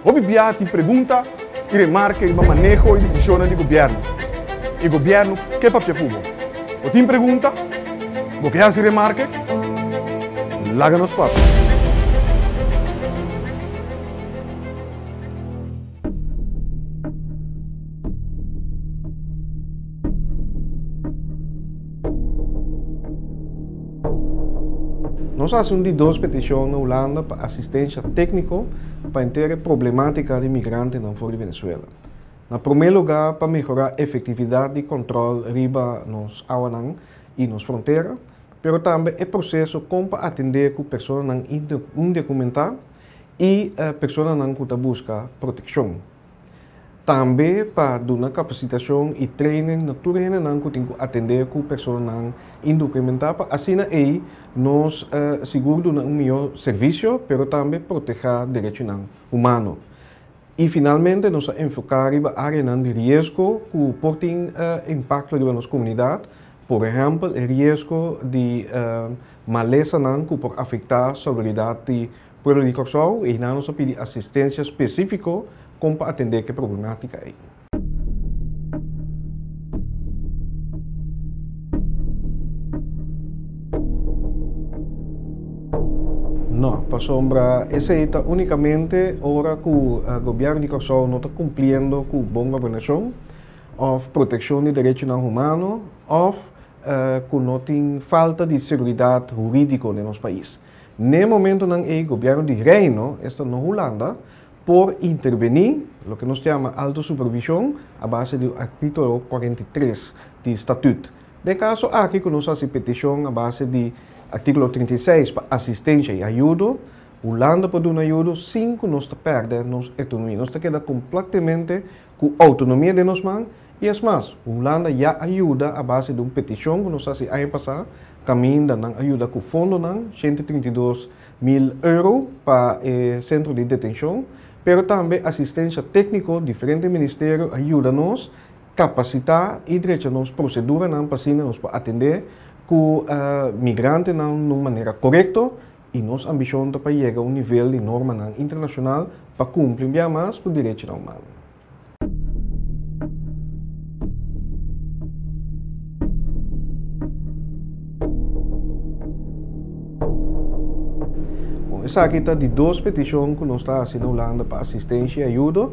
Obviamente te pergunta e remarca o manejo e decisões do governo. E o governo que papel cubo. O te pergunta, o que hace remarca, larga nos papel. Nós fazemos duas petições na Holanda para assistência técnica para entender a problemática de migrantes na fora de Venezuela. Na primeiro lugar, para melhorar a efetividade de controle riba nos aduanas e nas fronteiras, mas também o processo como para atender com pessoas não indocumentadas e pessoas não que buscam proteção. Também para dar capacitação e treino na turma não que tem que atender com pessoas não indocumentadas, assim aí nós seguro um melhor serviço, mas também proteger direitos humanos. E finalmente nós enfocar na área de risco que pode ter impacto na nossa comunidade, por exemplo, o risco de maleza que pode afetar a estabilidade do povo de Corsol e nós pedimos assistência específica como para atender que problemática é. Não, para sombra, essa é unicamente hora que o governo de Corsol não está cumprindo com boa governação, ou proteção de direitos humanos, ou que não tem falta de segurança jurídica no nosso país. No momento em que o governo de Reino está na Holanda, por intervenir, o que nós chamamos alta supervisão, a base do artículo 43 do Estatuto. De caso, aqui que nós fazemos petição a base do artículo 36 para assistência e ajuda, a Holanda pode dar ajuda sem que nós perdamos nossa autonomia. Nós queda completamente com a autonomia de nós mãos e, é mais, a Holanda já ajuda a base de uma petição que nós fazemos ano passado, caminho da ajuda com o fundo, 132.000 euros para o centro de detenção, mas também assistência técnica, diferentes ministérios ajudam-nos a capacitar e direito-nos procedura para atender com migrantes de uma maneira correta e nossa ambição é para chegar a um nível de norma internacional para cumprir mais com os direitos humanos. Essa aqui está de duas petições que nós estamos fazendo na Holanda para assistência e ajuda.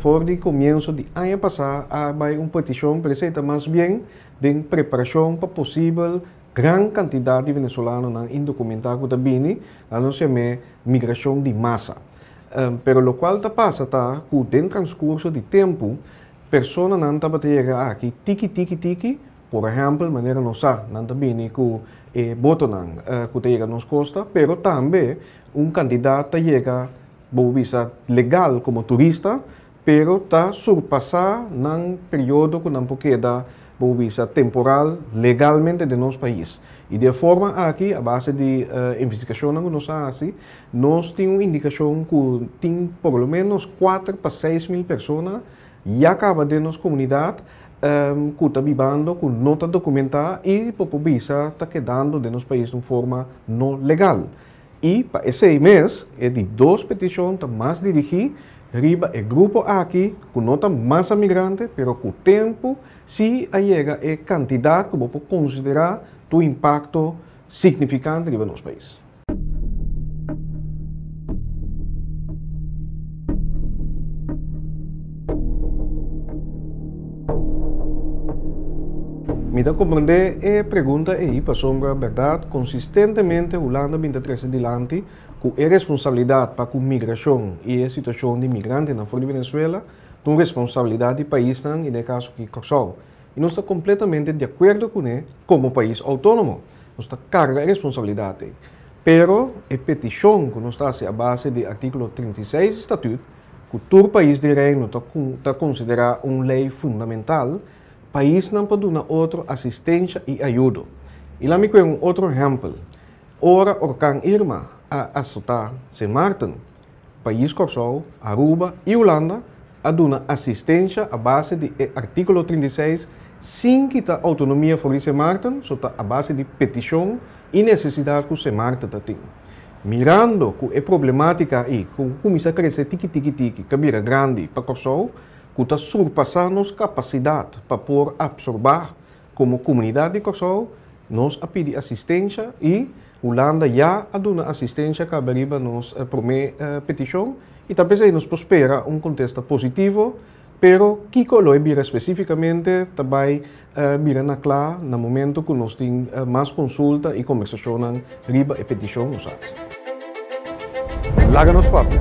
Por o começo do ano passado, há uma petição precisa mais bem de preparação para possível grande quantidade de venezuelanos indocumentados que também a nós chamamos migração de massa. Pero o qual passa que dentro do transcurso de tempo, pessoas não estão chegar aqui tiki, por exemplo, maneira nós não também com boto que chega nos costa, pero também candidato chega com visa legal como turista, pero está surpassar num período que não pode dar visa temporal legalmente de nosso país. E de forma aqui, a base de investigação que nós fazemos, nós temos uma indicação que tem por menos 4 para 6 mil pessoas já acaba de nossa comunidade que está vivendo, que não está documentada e por visa está quedando de nosso país de forma não legal. E para esse mês, é de duas petições mais dirigidas, riba o grupo aqui, que não está mais migrante, mas com o tempo, se chega a quantidade que pode considerar o impacto significante no nosso país. Me dá compreender a pergunta aí para sombra a verdade consistentemente a Holanda 23 adiante com a responsabilidade para a migração e a situação de migrantes na fora de Venezuela com responsabilidade do país e no caso que Corsol. E nós estamos completamente de acordo com ele como país autônomo. Nós estamos carga a responsabilidade. Pero a petição que nós estamos a base do artículo 36 do Estatuto, que todo país de reino está considerado uma lei fundamental, país não pode dar outra assistência e ajuda. E lá me conheço outro exemplo. Ora, Orkan Irma, a assaltar Sint Maarten, país Corsol, Aruba e Holanda, a dar assistência a base do artículo 36, sem que a autonomia for Sint Maarten, só a base de petição e necessidade que o Sint Maarten tem. Mirando que a problemática aí, que começa a crescer tiki, que vira grande para Kosovo, que está surpassando nossa capacidade para poder absorver como comunidade de Kosovo, nós a pedir assistência e Holanda já a dar assistência que arriba nos primeira petição e talvez aí nos espera contexto positivo, pero Kiko lo vira especificamente também vira na clara no momento que nós temos mais consulta e conversação riba a petição nos faz. Láganos papo.